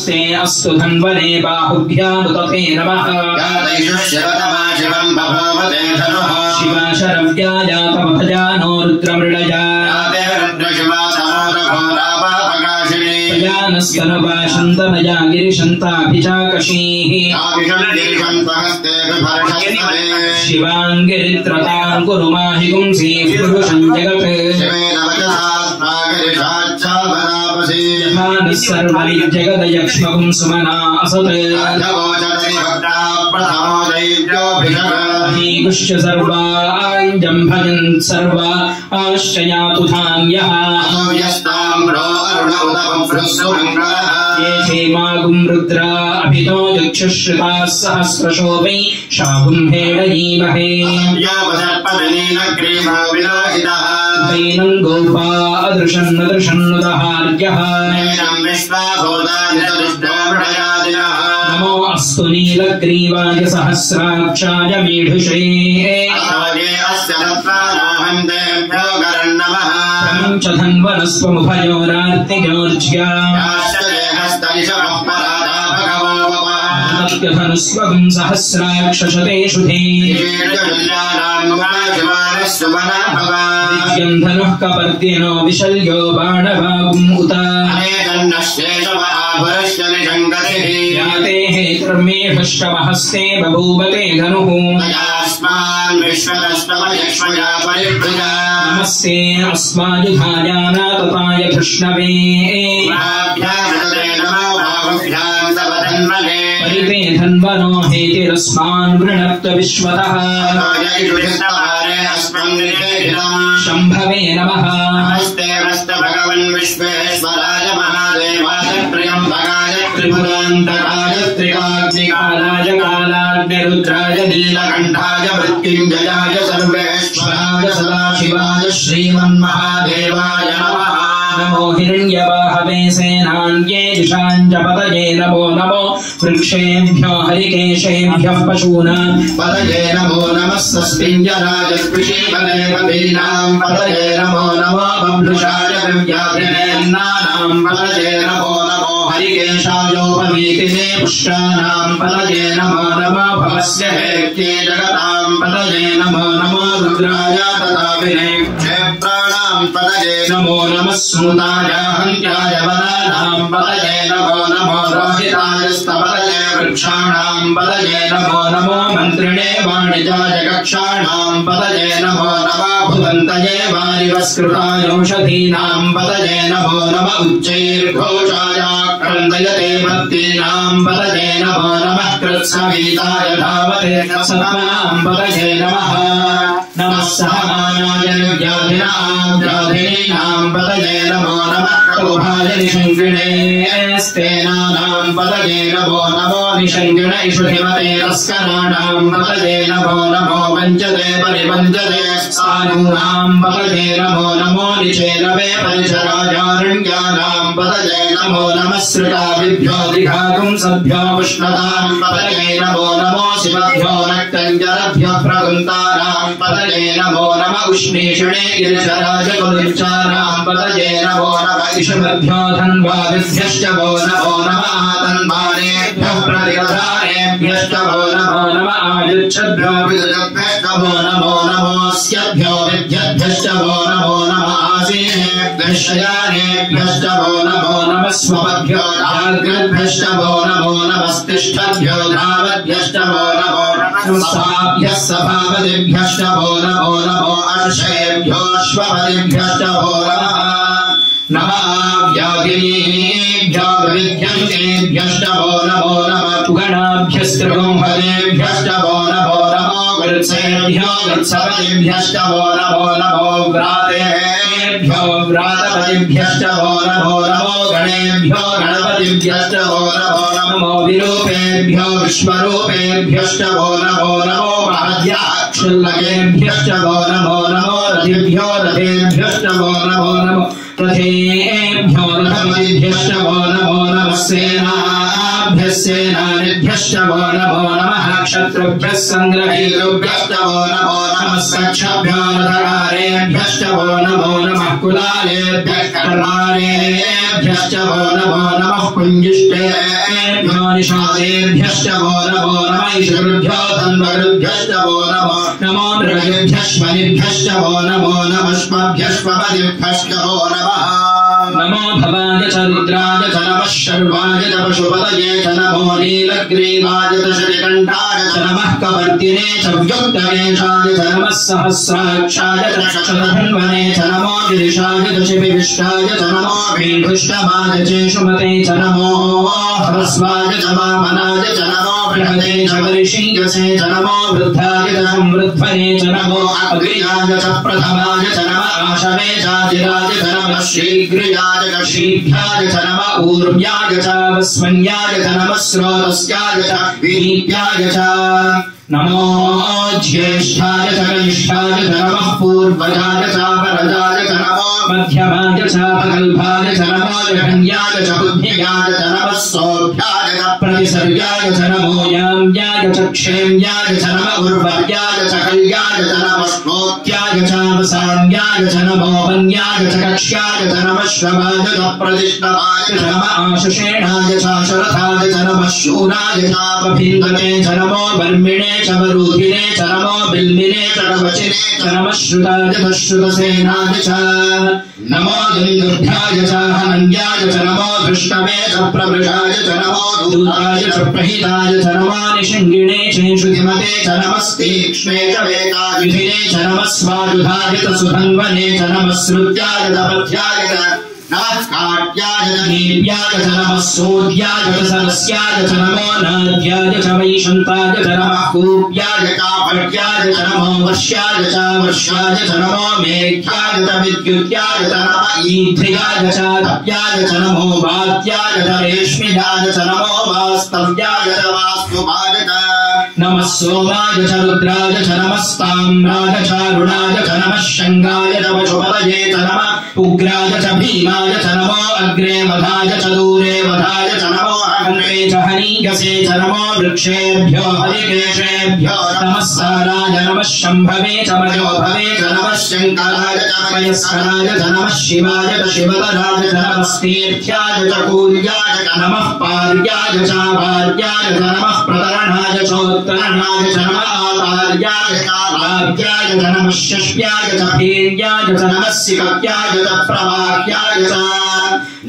नमस्ते अस्तु धन्वने बाहुभ्यामुतते नमः शिवा शरव्याया तमभजानो रुद्रमृडया प्रजानस्तनवाशन्तमया गिरिशन्ताभिचाकशीः शिवाङ्गिरित्रतां कुरु माहि पुंसीः पुरुषं जगत् सर्वलिजगदयक्ष्मकुं सुमना असत् अहीगुश्च सर्वाञ्जं भजन् सर्वा आश्चयातु धाम्यः ये क्षेमागुं रुद्रा अभितो यक्षुश्रुताः सहस्रशो वै शागुम्भेडयीमहे वैनं गोपा अदृशन्नदृशन्नुदहार्यः नमो अस्तु नीलग्रीवाय सहस्राक्षाय मीढुषे च धन्वनस्वमुभयोरार्तिजोर्ज्या धनुस्वगुं सहस्राक्षशतेषु धनुः कपर्द्यनो विशल्यो बाणभागुम् उत याते हेतुर्मेभष्टमहस्ते बभूवते धनुः नमस्ते अस्मायुधायानातताय कृष्णवे परिते धन्वनो हेतिरस्मान् वृणक्त विश्वतः शम्भवे नमः नमस्ते भगवन् विश्वेश्वराय महादेवाय त्र्यम्बकाय त्रिपुरान्तकाय त्रिकाग्निकालाय कालाग्निरुद्राय नीलकण्ठाय मृत्युञ्जयाय सर्वेश्वराय सदाशिवाय श्रीमन्महादेवाय नमः नमो हिरण्यवाहवे सेनान्ये दिशाञ्च पतये नमो नमो वृक्षेभ्यो हरिकेशेभ्यः पशूनां पतये नमो नमः स्वस्तिञ्जराय स्पृशीमदेवतीनां पतये नमो नमो बभ्रुषाय दिव्याभिनेन्नानां पतये नमो नमो हरिकेशायोपवीतिने पुष्याणां पतये नमो नमो भवस्य हेत्ये जगतां पतये नमो नमो रुद्राय तथाभिने क्षेत्राणां पतये नमो नमः स्मृताय हन्त्याय वनानां पतये नमो नमो रोहिताय स्तपतये वृक्षाणां पतये नमो नमो मन्त्रिणे वाणिजाय कक्षाणां पतये नमो नमः भुवन्तये वारिवस्कृतायौषधीनां पतये नमो नमः उच्चैर्घोषाय क्रन्दयते मत्तीनां पतये नमो नमः कृत्सवीताय धावते सतनां पतये नमः नमः सहमानाय व्याधिनां पतये नमो नमः कौभाय निषङ्गिणे स्तेनानां पतये नमो नमो निषङ्गिण इषुधिमते तस्कराणां पतये नमो नमो वञ्चते परिवञ्चते सानूनां पतये नमो नमो निचेनवे परिचराजारण्यानां पतये नमो नमः श्रुताभिभ्यो दिघागुं सभ्यो उष्णतां पतये नमो नमो शिवभ्यो रक्तञ्जरभ्यो प्रकुन्तानां पतये नमो नमः उष्णीषणे गिरिशराजकुलिचानां पतये नमो नमः इषुभ्यो धन्वादिभ्यश्च वो नमो नमः तन्वानेभ्यः प्रतिपदानेभ्यश्च वो नमो नमः आयुच्छभ्यो विदुभ्यश्च वो नमो नमोऽस्यभ्यो विद्यभ्यश्च वो नमो नमः आसीनेभ्यश्चयानेभ्यश्च वो नमो नमः स्वभ्यो धाग्रभ्यश्च वो नमो नमस्तिष्ठभ्यो धावभ्यश्च वो नमो साभ्यः सभापतिभ्यश्च वो नमो नमो अर्षेभ्योऽश्वपतिभ्यश्च वो नमः व्याधिनीभ्यो विद्यन्तेभ्यश्च वो नमो नमः पुगणाभ्यस्त्रिगुंहरेभ्यश्च वो नमो नमो वृत्सेभ्यो वृत्सपतिभ्यश्च वो नमो व्रातेभ्यो व्रातपतिभ्यश्च वो नमो गणेभ्यो गणपतिभ्यश्च वो नमो विरूपेभ्यो विश्वरूपेभ्यश्च वो नमो महद्याक्षुल्लकेभ्यश्च वो नमो रथिभ्यो रथेभ्यश्च वो नमो रथेभ्यो रथपतिभ्यश्च वो नमो सेनाभ्यः क्षत्रियेभ्यः सेनानिभ्यश्च वो नमो नमः क्षत्रुभ्यः सङ्ग्रहीतृभ्यश्च वो नमो नमः सक्षभ्यो रथकारेभ्यश्च वो नमो नमः कुलालेभ्यः कर्मारेभ्यश्च वो नमो नमः कुञ्जिष्टेभ्यो निषादेभ्यश्च वो नमो नमः ईश्वरुभ्यो धन्वकृभ्यश्च वो नमो मृगेभ्यश्वनिभ्यश्च वो नमो नमस्मभ्यश्वपदिभ्यश्च वो नमः नमो भवाय च रुद्राय च नमः शर्वाय च पशुपतये च नमो नीलग्रीवाय च श्रीकण्ठाय च नमः कवर्तिने च व्युक्तवेषाय च नमः सहस्राक्षाय च शतधन्वने च नमो गिरिशाय च शिविविष्टाय च नमो भीभुष्टमाय च सुमते च नमो ह्रस्वाय च वामनाय च नमो बृहते च वरिषीयसे च नमो वृद्धाय च संवृद्ध्वने च नमो अग्र्याय च प्रथमाय च नमः आशवे चाजिराय च नमः शीघ्रियाय च शीघ्राय च नमः ऊर्व्याय च वस्मन्याय च नमः स्रोतस्याय च वीर्याय च नमो ज्येष्ठाय च कनिष्ठाय च नमः पूर्वजाय च परजाय च नमो मध्यमाय च प्रगल्भाय च नमो जघन्याय च बुद्धियाय च नमः सौभ्याय च प्रतिसर्याय च नमो याम्याय च क्षेम्याय च नमः उर्वर्याय च कल्याय च नमः श्लोत्याय च वसान्याय च नमो वन्याय च कक्ष्याय च नमः श्रवाय च प्रतिष्ठवाय च नमः आशुषेणाय च शरथाय च नमः शूराय च पफीन्दते च नमो वर्मिणे च वरूधिने च नमो बिल्मिने च कवचिने च नमः श्रुताय च श्रुतसेनाय च नमो दुन्दुभ्याय च हनन्याय च नमो धृष्टवे च प्रवृषाय च नमो दूताय च प्रहिताय च नमो निषङ्गिणे च श्रुतिमते च नमस्तीक्ष्णे च वेदायुधिने च नमः स्वायुधाय च सुधन्वने च नमः श्रुत्याय च पथ्याय च नमः काट्याय च नीव्याय च नमः सोध्याय च सरस्याय च नमो नाद्याय च वैशन्ताय च नमः कूप्याय च भट्याय च नमो वर्ष्याय च वर्षाय च नमो मेघ्याय च विद्युत्याय च नमः ईध्रियाय च तप्याय च नमो वात्याय च रेश्मियाय च नमो वास्तव्याय च वास्तुभाय च नमः सोमाय च रुद्राय च नमः ताम्राय च अरुणाय च नमः शङ्गाय च पशुपतये च नमः उग्राय च भीमाय च नमो अग्रे वधाय च दूरे वधाय च नमो अग्रे च हनीयसे च नमो वृक्षेभ्यो हरिकेशेभ्यो नमः साराय नमः शम्भवे च मयोभवे च नमः शङ्कराय च वयस्कराय च नमः शिवाय च शिवतराय च नमः स्तीर्थ्याय च कूर्याय च नमः पार्याय च भार्याय च नमः प्रतरणाय चोत्तरणाय च नमः आचार्याय च आद्याय च नमः शष्प्याय च भीर्याय च नमः सिकप्याय च प्रवाह्याय च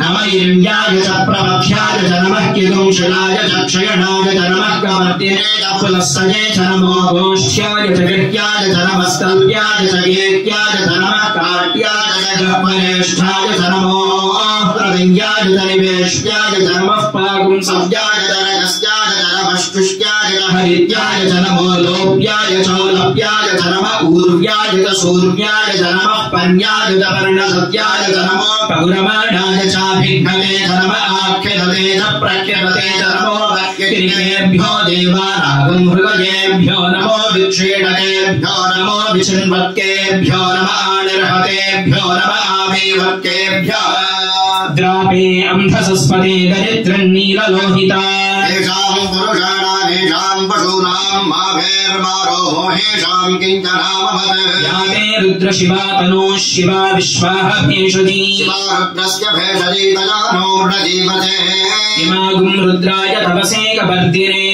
नमः इन्द्याय च प्रमथ्याय च नमः किदुंशिलाय च क्षयणाय च नमः कवर्तिने च पुलस्सये च नमो गोष्ठ्याय च गिर्याय च नमः स्तव्याय च गेत्याय च नमः काट्याय च गह्वरेष्ठाय च नमो प्रविङ्ग्याय च निवेश्याय च नमः पागुंसव्याय च रजस्याय च नमः शुष्क्याय च हरित्याय च नमो लोप्याय च लप्याय च नमः ऊर्व्याय च सूर्याय च नमः पन्याय च पर्णसत्याय च नमो पौरमाणाय च भिघ्नते च नमः आख्यते च प्रख्यते च नमो गिरिकेभ्यो देवानागं हृदयेभ्यो नमो विक्षेणकेभ्यो नमो विचिन्वत्केभ्यो नमः आनिर्हतेभ्यो नमः आवेवत्केभ्यो द्रापे अंधसस्पते दरिद्रन्नीललोहिता येषां पुरुषाणां येषां पशूनां माभेर्मारोहेषां किञ्चनामभत् याते रुद्रशिवा तनोः शिवा विश्वाः भेषजी शिवा रुद्रस्य भेषजी तजानो प्रदीपते इमागुं रुद्राय तपसे कपर्दिने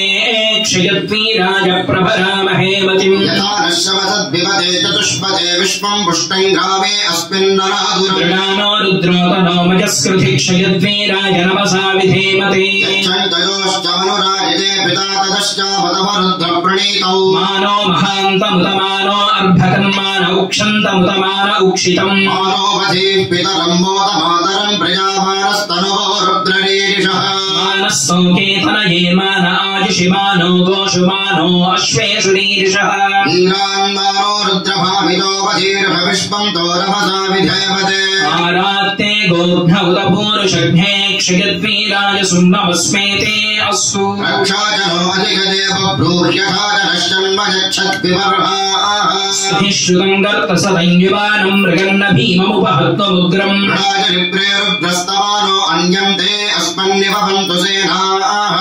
क्षयद्वीराय प्रभरामहे मतिं यथा नश्यमतद्विपदे चतुष्पदे विश्वं पुष्टं ग्रामे अस्मिन्नराधुर्णानो रुद्रो तनो मजस्कृति क्षयद्वीराय नमसा विधेमते यच्छन्तयोश्च मनुराजिते पिता ततश्चापतमरुद्रप्रणीतौ मानो महान्तमुतमानो अर्भकन्मान उक्षन्तमुतमान उक्षितं मानो वधीः पितरम्बोतमातरं प्रजामानस्तनुवो रुद्ररीरिषः मानस्तोकेतनये मान आयुषिमानो गोषुमानो अश्वेषु रीरिषः नीरान्मानो रुद्रभावितो वधीर्भविष्पं तोरमसा विधेवते आरात्ते गोघ्न उदपूरुषघ्ने क्षयद्वीराय सुम्नमस्मेते अस्तु रक्षाजनो अधिगते बभ्रूर्यथा जनश्चन्मयच्छद्विवर्हाः स्तुतिश्रुतं गर्तसदञ्युवानं मृगन्न भीममुपहत्वमुग्रम् राजरिप्रे रुद्रस्तमानो अन्यं ते अस्मन्निवहन्तु सेनाः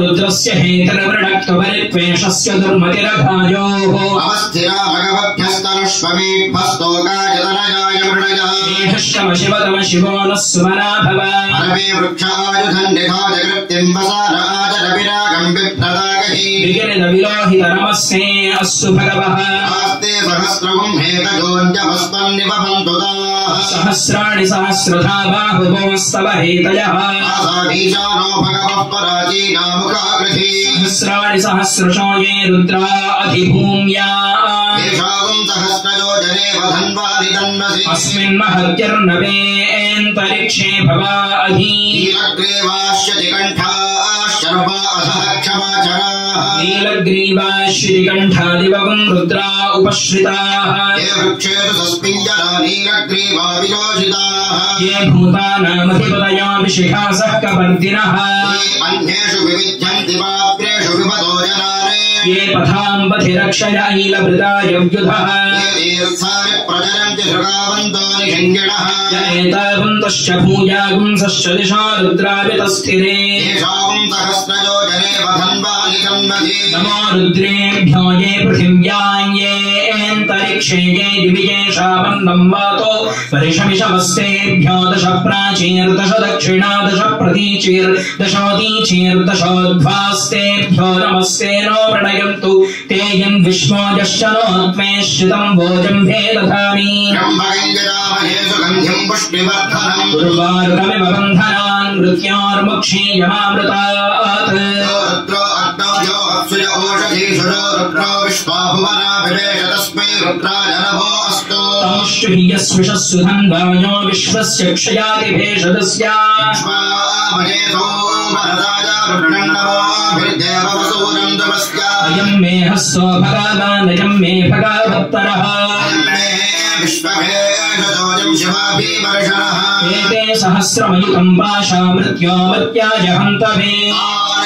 रुद्रस्य हेतरवृणक्तवरित्वेषस्य दुर्मतिरघायोः अवस्थिरा भगवभ्यस्तनुष्वमेभस्तोकायतनजाय मृणजा मेघश्रम शिवतम शिवो नः सुमना भव परमे वृक्षायुधन्निधाजकृत्तिम् वसाराजरविरागम् बिभ्रदागहि विगिरिदविलोहितनमस्मे अस्तु भगवः आस्ते सहस्रगुम् हेतजोऽन्यभस्मन्निवपन्तु ताः सहस्राणि सहस्रधा बाहुवोस्तव हेतयः आसाधीशानो भगवः पराचीनामुखाकृति सहस्राणि सहस्रशो ये रुद्रा अधिभूम्या येषागुम् सहस्रजो जने वधन्वानि तन्वसि अस्मिन् महत्यर्नवेऽन्तरिक्षे भवा अधि नीलग्रीवाश्यति कण्ठाश्चर्वा अधः क्षमाचराः नीलग्रीवाश्रिकण्ठादिवगुम् रुद्रा उपश्रिताः ये वृक्षेषु सस्मिञ्जना नीलग्रीवा विलोचिताः ये भूतानामधिपतयो विशिखासः कपर्दिनः ये अन्येषु विविध्यन्ति पात्रेषु विपदो जनाने ये पथाम्बधिरक्षयैलभृता युयुधः ये तीर्थानि प्रचरन्ति शृगावन्तो निषङ्गिणः य एतावन्तश्च भूयागुंसश्च दिशा रुद्रावितस्थिरे येषाम् सहस्रजो जने वधन्वानि तन्वसि नमो रुद्रेभ्यो ये पृथिव्यां येऽन्तरिक्षे ये दिवि येषावन्नं वातो परिशमिषमस्तेभ्यो दश प्राचीर्दश दक्षिणा दश प्रतीचीर्दशोदीचीर्दशोध्वास्तेभ्यो नमस्ते नो प्रणयन्तु ते यन्विष्णो यश्च नो त्वेश्चितं भोजम्भे दधामि ब्रह्मगञ्जदामहे सुगन्धिम् पुष्टिवर्धनम् उर्वारुकमिव बन्धनान् मृत्योर्मुक्षीयमामृतात् रुद्रो अग्नौ यो अप्सुय ओषधीषुरो रुद्रो विश्वाभुवनाभिवेश तस्मै रुद्राय नमो अस्तु तमुष्टुभियस्विषः सुधन्वायो विश्वस्य क्षयाति भेषदस्य स्वामहेतो वरदाय रुद्रन्नमोभिर्देव वसूरम् तमस्य अयं मे हस्तो भगवान् अयं मे भगवत्तरः मे विश्वभेषजोजम् शिवाभिवर्षणः एते सहस्रमयुतं पाशा मृत्यो मर्त्याय हन्तवे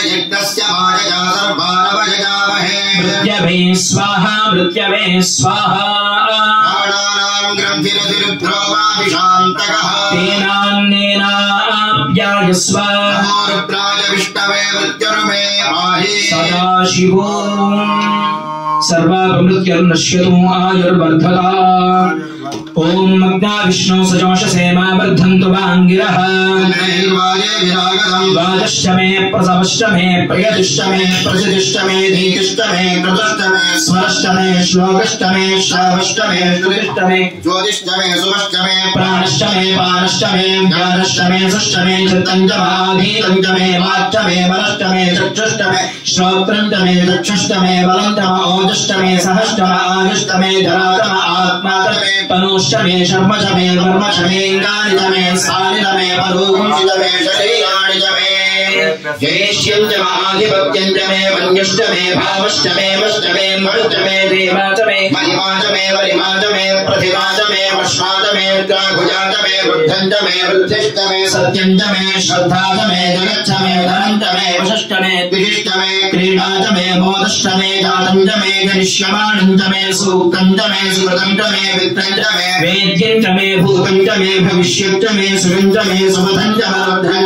यज्ञस्य मायया सर्वानवजयामहे मृत्यवे स्वाहा मृत्यवे स्वाहा प्राणानाम् ग्रन्थिरतिरुद्रो वाभिशान्तकः तेनान्नेनाप्यायस्व नमो रुद्राय विष्णवे मृत्युर्मे पाहि सदाशिवो सर्वापमृत्युर्नश्यतु आयुर्वर्धता ओम मग्ना विष्णु सजोषसे मा वर्धन्तु वाङ्गिरः नैर्वाये विरागतम् वाजश्च मे प्रसवश्च मे प्रियतिश्च मे प्रसिद्धिश्च मे धीतिश्च मे कृतश्च मे स्वरश्च मे श्लोकश्च मे श्रावश्च मे श्रुतिश्च मे ज्योतिश्च मे सुमश्च मे प्राणश्च मे पानश्च मे ज्ञानश्च मे सुश्च मे चित्तं च माधीतं च मे वाक्च मे मनश्च मे चक्षुश्च मे श्रोत्रं च मे चक्षुश्च मे बलं च ओजश्च मे सहश्च आयुश्च मे धरा च आत्मा च मे तनुश्च मे शर्म च मे वर्म च मे इन्द्राणि च मे स्थानि च मे परोंसि च मे शरीराणि च मे ज्येष्ठ्यं च महाधिपत्यं च मे मन्युश्च मे भावश्च मे वश्च मे मनुश्च मे देवा च मे महिमा च मे वरिमा च मे प्रतिमा च मे वश्वा च मे भुजा च मे वृद्धं च मे वृद्धिश्च मे सत्यं च मे श्रद्धा च मे जगच्छ मे धनं च मे वशश्च मे द्विषिश्च मे क्रीडा च मे मोदश्च मे जातं च मे जनिष्यमाणं च मे सूक्तं च मे सुकृतं च मे वित्तं च मे वेद्यं च मे भूतं च मे भविष्यं च मे सुखं च मे सुमधं च मे